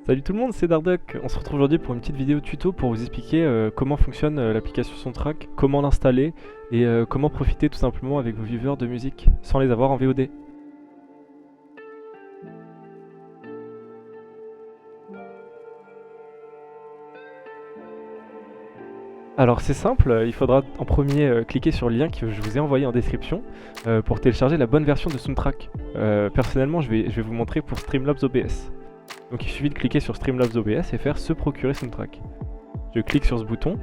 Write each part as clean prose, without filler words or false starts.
Salut tout le monde, c'est Darduck. On se retrouve aujourd'hui pour une petite vidéo tuto pour vous expliquer comment fonctionne l'application Soundtrack, comment l'installer et comment profiter tout simplement avec vos viewers de musique sans les avoir en VOD. Alors c'est simple, il faudra en premier cliquer sur le lien que je vous ai envoyé en description pour télécharger la bonne version de Soundtrack. Personnellement je vais vous montrer pour Streamlabs OBS. Donc il suffit de cliquer sur Streamlabs OBS et faire se procurer Soundtrack. Je clique sur ce bouton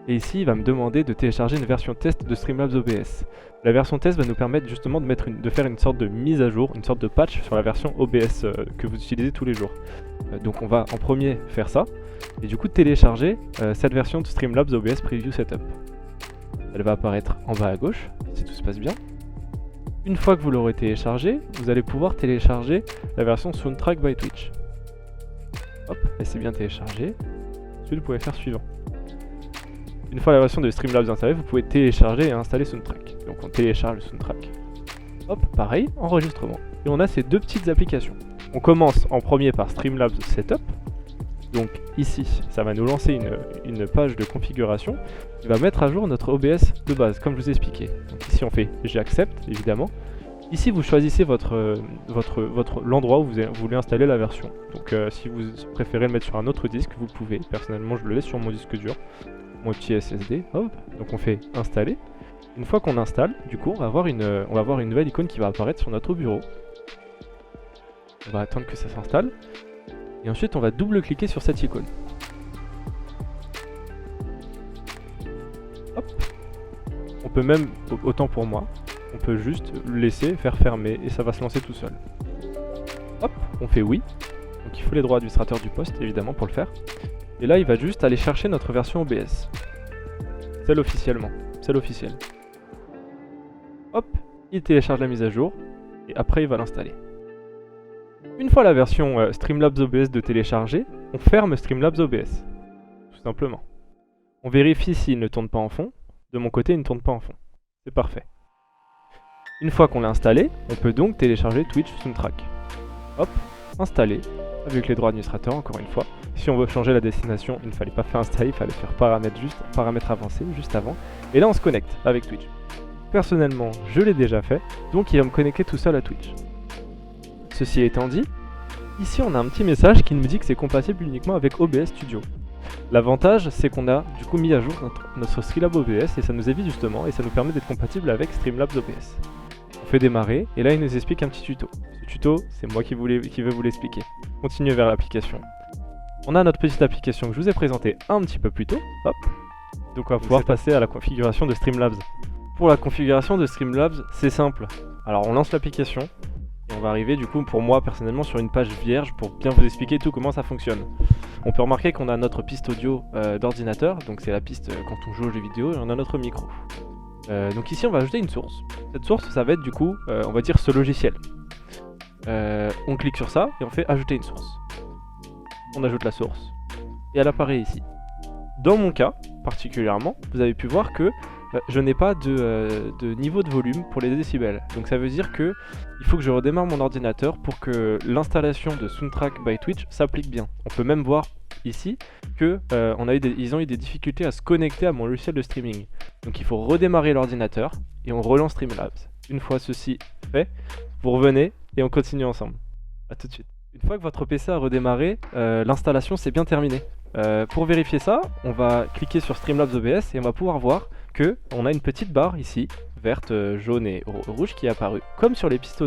et ici il va me demander de télécharger une version test de Streamlabs OBS. La version test va nous permettre justement de faire une sorte de mise à jour, une sorte de patch sur la version OBS que vous utilisez tous les jours. Donc on va en premier faire ça et du coup télécharger cette version de Streamlabs OBS Preview Setup. Elle va apparaître en bas à gauche si tout se passe bien. Une fois que vous l'aurez téléchargé, vous allez pouvoir télécharger la version Soundtrack by Twitch. Hop, elle s'est bien téléchargée. Ensuite, vous pouvez faire suivant. Une fois la version de Streamlabs installée, vous pouvez télécharger et installer Soundtrack. Donc on télécharge le Soundtrack. Hop, pareil, enregistrement. Et on a ces deux petites applications. On commence en premier par Streamlabs Setup. Donc ici, ça va nous lancer une page de configuration qui va mettre à jour notre OBS de base, comme je vous ai expliqué. Donc ici on fait j'accepte, évidemment. Ici vous choisissez l'endroit où vous voulez installer la version. Donc si vous préférez le mettre sur un autre disque, vous pouvez. Personnellement je le laisse sur mon disque dur, mon petit SSD. Hop. Donc on fait installer. Une fois qu'on installe, du coup on va avoir une nouvelle icône qui va apparaître sur notre bureau. On va attendre que ça s'installe. Et ensuite on va double-cliquer sur cette icône. Hop. On peut même, autant pour moi, on peut juste le laisser faire fermer et ça va se lancer tout seul. Hop, on fait oui. Donc il faut les droits administrateurs du poste évidemment pour le faire. Et là il va juste aller chercher notre version OBS. Celle officiellement, celle officielle. Hop, il télécharge la mise à jour et après il va l'installer. Une fois la version Streamlabs OBS de télécharger, on ferme Streamlabs OBS. Tout simplement. On vérifie s'il ne tourne pas en fond. De mon côté il ne tourne pas en fond. C'est parfait. Une fois qu'on l'a installé, on peut donc télécharger Twitch Soundtrack. Hop, installé, avec les droits administrateurs encore une fois. Si on veut changer la destination, il ne fallait pas faire installer, il fallait faire paramètres avancés juste avant. Et là on se connecte avec Twitch. Personnellement, je l'ai déjà fait, donc il va me connecter tout seul à Twitch. Ceci étant dit, ici on a un petit message qui nous dit que c'est compatible uniquement avec OBS Studio. L'avantage, c'est qu'on a du coup mis à jour notre Streamlabs OBS et ça nous évite justement et ça nous permet d'être compatible avec Streamlabs OBS. On fait démarrer et là il nous explique un petit tuto. Ce tuto, c'est moi qui vais vous l'expliquer. Continuez vers l'application. On a notre petite application que je vous ai présentée un petit peu plus tôt. Hop. Donc on va pouvoir passer à la configuration de Streamlabs. Pour la configuration de Streamlabs, c'est simple. Alors on lance l'application et on va arriver du coup pour moi personnellement sur une page vierge pour bien vous expliquer tout comment ça fonctionne. On peut remarquer qu'on a notre piste audio d'ordinateur, donc c'est la piste quand on joue aux jeux vidéo et on a notre micro. Donc ici on va ajouter une source. Cette source ça va être du coup, on va dire ce logiciel. On clique sur ça et on fait ajouter une source. On ajoute la source et elle apparaît ici. Dans mon cas particulièrement, vous avez pu voir que je n'ai pas de niveau de volume pour les décibels. Donc ça veut dire que il faut que je redémarre mon ordinateur pour que l'installation de Soundtrack by Twitch s'applique bien. On peut même voir ici que ils ont eu des difficultés à se connecter à mon logiciel de streaming. Donc il faut redémarrer l'ordinateur et on relance Streamlabs. Une fois ceci fait, vous revenez et on continue ensemble. A tout de suite. Une fois que votre PC a redémarré, l'installation c'est bien terminé. Pour vérifier ça, on va cliquer sur Streamlabs OBS et on va pouvoir voir que on a une petite barre ici, verte, jaune et rouge qui est apparue, comme sur les pistes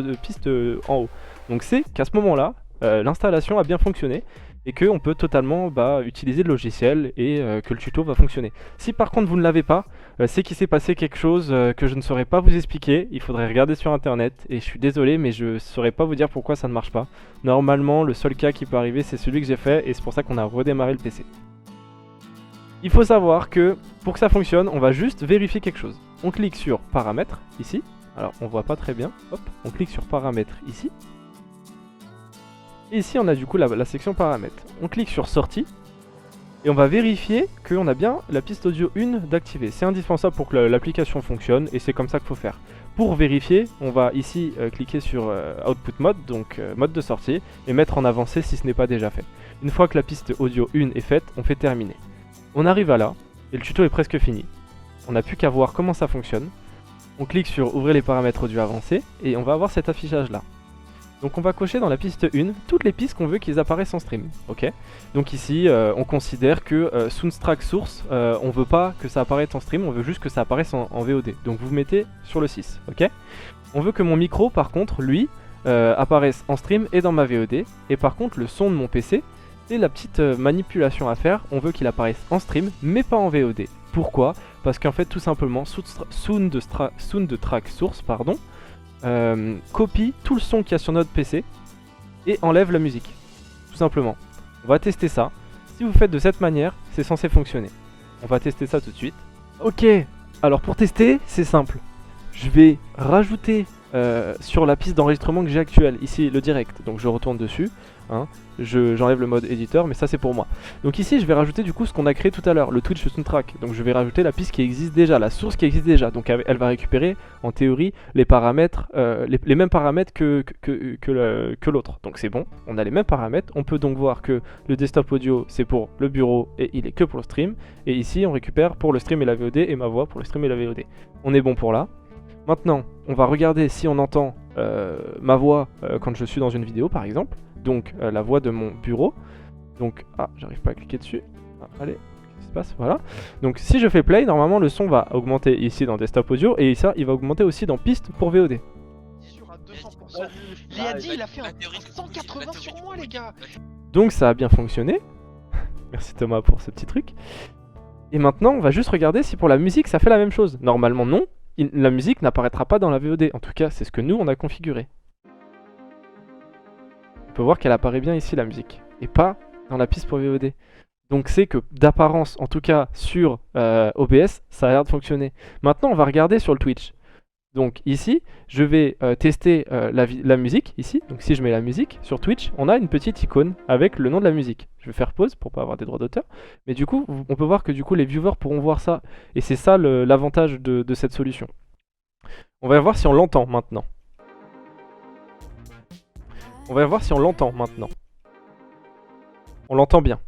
en haut. Donc c'est qu'à ce moment-là, l'installation a bien fonctionné et qu'on peut totalement utiliser le logiciel et que le tuto va fonctionner. Si par contre vous ne l'avez pas, c'est qu'il s'est passé quelque chose que je ne saurais pas vous expliquer, il faudrait regarder sur internet et je suis désolé mais je ne saurais pas vous dire pourquoi ça ne marche pas. Normalement le seul cas qui peut arriver c'est celui que j'ai fait et c'est pour ça qu'on a redémarré le PC. Il faut savoir que pour que ça fonctionne, on va juste vérifier quelque chose. On clique sur paramètres ici, alors on voit pas très bien, hop, on clique sur paramètres ici. Et ici on a du coup la section paramètres. On clique sur sortie. Et on va vérifier qu'on a bien la piste audio 1 d'activer. C'est indispensable pour que l'application fonctionne et c'est comme ça qu'il faut faire. Pour vérifier, on va ici cliquer sur Output Mode, donc mode de sortie, et mettre en avancé si ce n'est pas déjà fait. Une fois que la piste audio 1 est faite, on fait terminer. On arrive à là, et le tuto est presque fini. On n'a plus qu'à voir comment ça fonctionne. On clique sur ouvrir les paramètres audio avancés, et on va avoir cet affichage là. Donc on va cocher dans la piste 1 toutes les pistes qu'on veut qu'ils apparaissent en stream. Ok. Donc ici on considère que Soundtrack Source, on veut pas que ça apparaisse en stream, on veut juste que ça apparaisse en VOD. Donc vous mettez sur le 6. Ok. On veut que mon micro par contre, lui, apparaisse en stream et dans ma VOD. Et par contre le son de mon PC, c'est la petite manipulation à faire. On veut qu'il apparaisse en stream mais pas en VOD. Pourquoi? Parce qu'en fait tout simplement Soundtrack Source, pardon, copie tout le son qu'il y a sur notre PC et enlève la musique, tout simplement. On va tester ça. Si vous faites de cette manière, c'est censé fonctionner. On va tester ça tout de suite. Ok, alors pour tester, c'est simple. Je vais rajouter sur la piste d'enregistrement que j'ai actuelle, ici le direct, donc je retourne dessus, hein. J'enlève le mode éditeur, mais ça c'est pour moi. Donc ici je vais rajouter du coup ce qu'on a créé tout à l'heure, le Twitch Soundtrack. Donc je vais rajouter la piste qui existe déjà, la source qui existe déjà. Donc elle va récupérer en théorie les paramètres, les mêmes paramètres que l'autre. Donc c'est bon, on a les mêmes paramètres. On peut donc voir que le desktop audio c'est pour le bureau et il est que pour le stream. Et ici on récupère pour le stream et la VOD et ma voix pour le stream et la VOD. On est bon pour là. Maintenant on va regarder si on entend ma voix quand je suis dans une vidéo par exemple. Donc la voix de mon bureau. Donc, j'arrive pas à cliquer dessus. Allez, qu'est-ce qui se passe? Voilà. Donc si je fais play, normalement le son va augmenter ici dans Desktop Audio et ça, il va augmenter aussi dans piste pour VOD. Sur à 200%. Liadi, il a fait un 180 sur moi, les gars. Donc ça a bien fonctionné. Merci Thomas pour ce petit truc. Et maintenant, on va juste regarder si pour la musique, ça fait la même chose. Normalement non, la musique n'apparaîtra pas dans la VOD. En tout cas, c'est ce que nous, on a configuré. On peut voir qu'elle apparaît bien ici la musique et pas dans la piste pour VOD. Donc c'est que d'apparence, en tout cas sur OBS, ça a l'air de fonctionner. Maintenant on va regarder sur le Twitch. Donc ici, je vais tester la musique ici. Donc si je mets la musique sur Twitch, on a une petite icône avec le nom de la musique. Je vais faire pause pour pas avoir des droits d'auteur. Mais du coup, on peut voir que du coup les viewers pourront voir ça. Et c'est ça l'avantage de cette solution. On va voir si on l'entend maintenant. On va voir si on l'entend maintenant. On l'entend bien.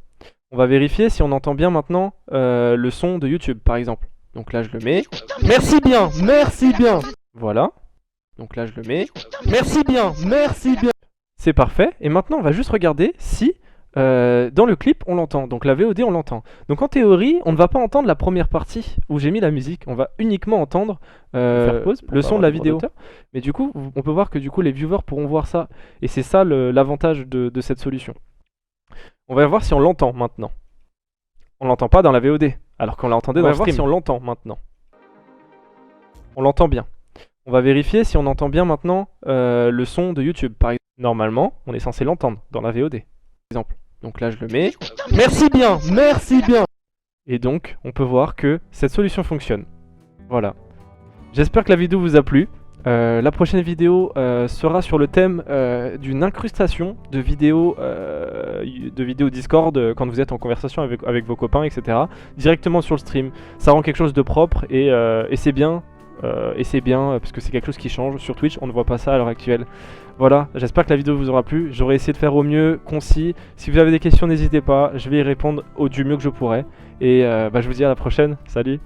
On va vérifier si on entend bien maintenant le son de YouTube par exemple. Donc là je le mets. Merci bien, merci bien. Voilà. Donc là je le mets. Merci bien, merci bien. C'est parfait. Et maintenant on va juste regarder si dans le clip on l'entend. Donc la VOD on l'entend. Donc en théorie on ne va pas entendre la première partie où j'ai mis la musique. On va uniquement entendre le son de la vidéo. Mais du coup on peut voir que du coup les viewers pourront voir ça. Et c'est ça l'avantage de cette solution. On va voir si on l'entend maintenant. On l'entend pas dans la VOD, alors qu'on l'entendait dans le stream. On va voir si on l'entend maintenant. On l'entend bien. On va vérifier si on entend bien maintenant le son de YouTube, par exemple. Normalement, on est censé l'entendre dans la VOD, par exemple. Donc là, je le mets. Merci bien, merci bien. Et donc, on peut voir que cette solution fonctionne. Voilà. J'espère que la vidéo vous a plu. La prochaine vidéo sera sur le thème d'une incrustation de vidéos Discord quand vous êtes en conversation avec vos copains, etc. Directement sur le stream. Ça rend quelque chose de propre et c'est bien. Parce que c'est quelque chose qui change. Sur Twitch, on ne voit pas ça à l'heure actuelle. Voilà, j'espère que la vidéo vous aura plu. J'aurai essayé de faire au mieux, concis. Si vous avez des questions, n'hésitez pas. Je vais y répondre du mieux que je pourrai. Et je vous dis à la prochaine. Salut!